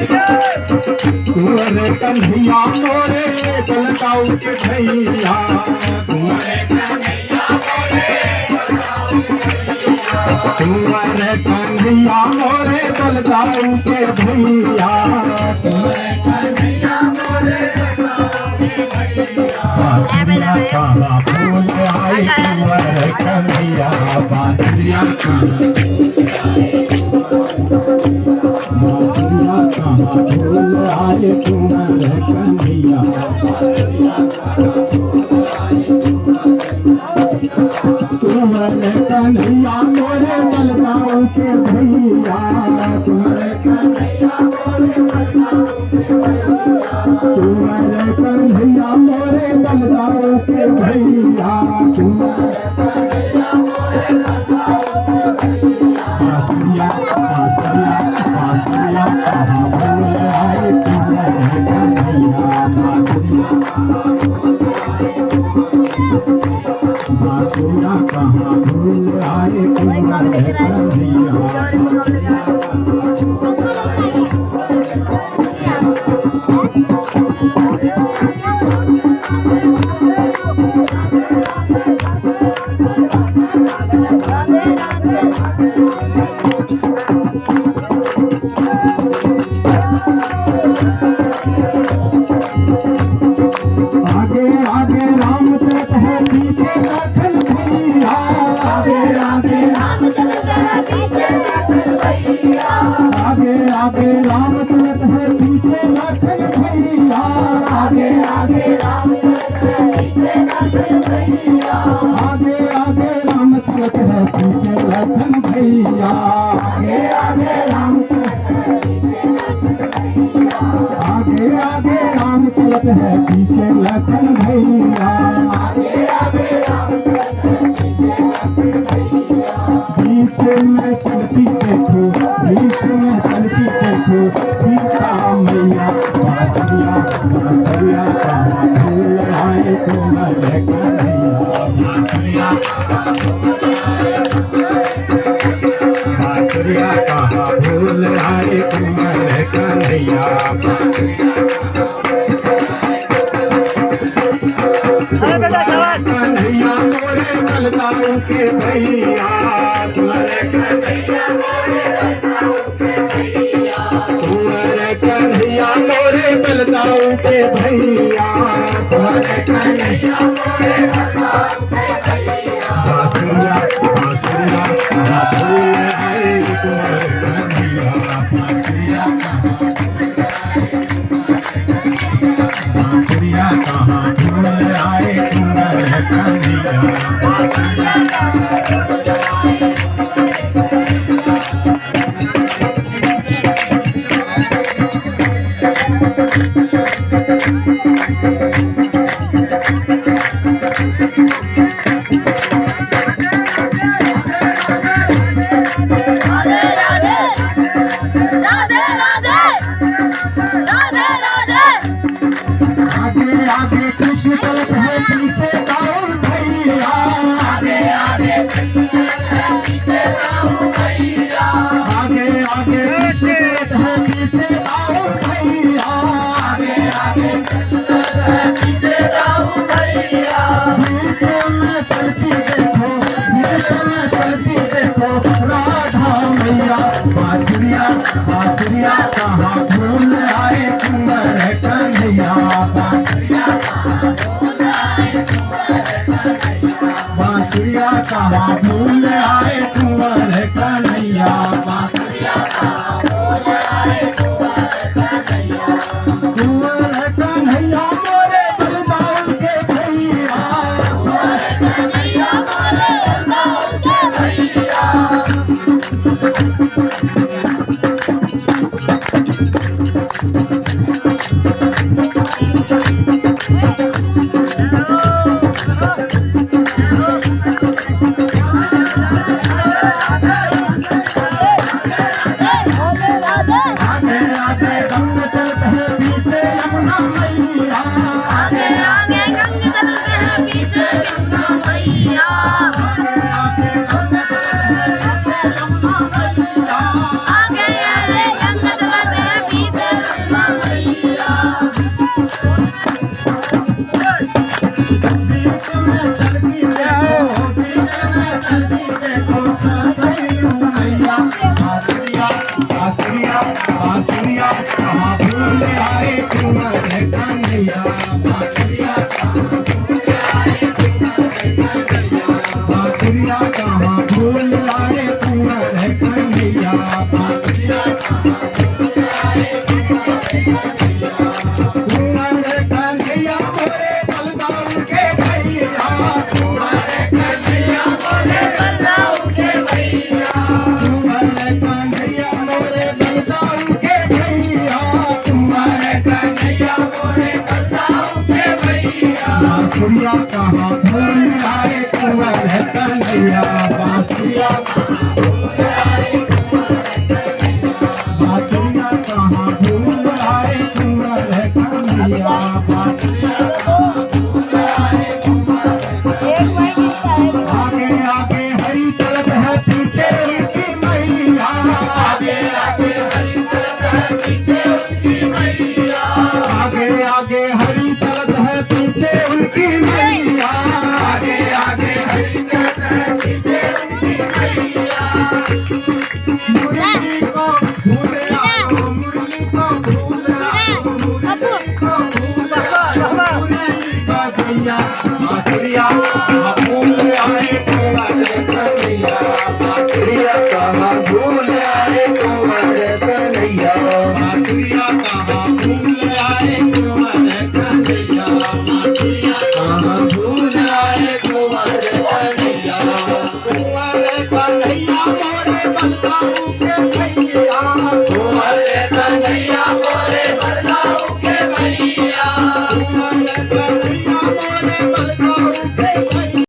कुंवर कन्हैया मोरे बलदाऊ के भैया, कुंवर कन्हैया मोरे बलदाऊ के भैया, बांसुरिया काला फूल आए कुंवर कन्हैया, बांसुरिया काला फूल आए कुंवर कन्हैया, कुंवर कन्हैया मोरे बलदाऊ के भैया, कुंवर कन्हैया मोरे बलदाऊ के भैया, बांसुरिया बांसुरिया बांसुरिया कहाँ भूल आए कुंवर कन्हैया, बांसुरिया कहाँ भूल आए कुंवर कन्हैया। आगे आगे राम चलत है पीछे लखन भैया, आगे आगे राम चलत है पीछे लखन भैया, आगे आगे राम चलत है पीछे लखन भैया, आगे आगे राम चलत है पीछे लखन भैया, आगे आगे राम चलत है पीछे लखन भैया, आगे आगे राम आगे आगे राम चलत है पीछे लखन भैया, आगे आगे राम चलत है पीछे लखन भैया, बीच में चलती देखो बीच में चलती देखो सीता मैया, बांसुरिया बांसुरिया कहाँ भूल आए कुंवर कन्हैया, बांसुरिया कहाँ भूल आए कुंवर कन्हैया, कन्हैया मोरे बलदाऊ के भैया, कुंवर कन्हैया मोरे बलदाऊ के भैया, कुंवर कन्हैया मोरे बलदाऊ के भैया, कुंवर कन्हैया मोरे बलदाऊ के भैया, बांसुरिया बांसुरिया कहाँ भूल आए कुंवर कन्हैया, बांसुरिया बांसुरिया कहाँ भूल आए कुंवर कन्हैया, बांसुरिया आगे कृष्ण चलत है पीछे राम भैया, आगे आगे कृष्ण चलत है पीछे राम भैया, आगे आगे कृष्ण चलत है पीछे राम भैया, आगे आगे कृष्ण चलत है पीछे राम भैया, बीच में चलती देखो राधा मैया, बांसुरिया बांसुरिया कहाँ भूल आए कुंवर कन्हैया, बांसुरिया कहाँ भूल आए कुंवर कन्हैया, बांसुरिया कहाँ भूल आए कुंवर कन्हैया, कुंवर कन्हैया मोरे बलदाऊ के भैया, कुंवर कन्हैया मोरे बलदाऊ के भैया, बांसुरिया कहाँ भूल आए कुंवर कन्हैया बांसुरिया कहाँ भूल आए कुंवर कन्हैया बांसुरिया कुंवर कन्हैया मोरे बलदाऊ के भैया कुंवर कन्हैया मोरे बलदाऊ के भैया कुंवर कन्हैया मोरे बलदाऊ के भैया कुंवर कन्हैया मोरे बलदाऊ के भैया बांसुरिया कहाँ भूल आए कुंवर कन्हैया बांसुरिया बांसुरिया कहाँ भूल आए कुंवर कन्हैया बांसुरिया आगे आगे हरी चलत है पीछे उनकी मैया आगे आगे हरी चलत है पीछे उनकी मैया आगे आगे हरी चलत है पीछे उनकी मैया आगे आगे हरी चलत है पीछे उनकी मैया मुरली को भूल आओ मुरली को भूल आओ मुरली को भूल आओ मुरली का भैया बांसुरिया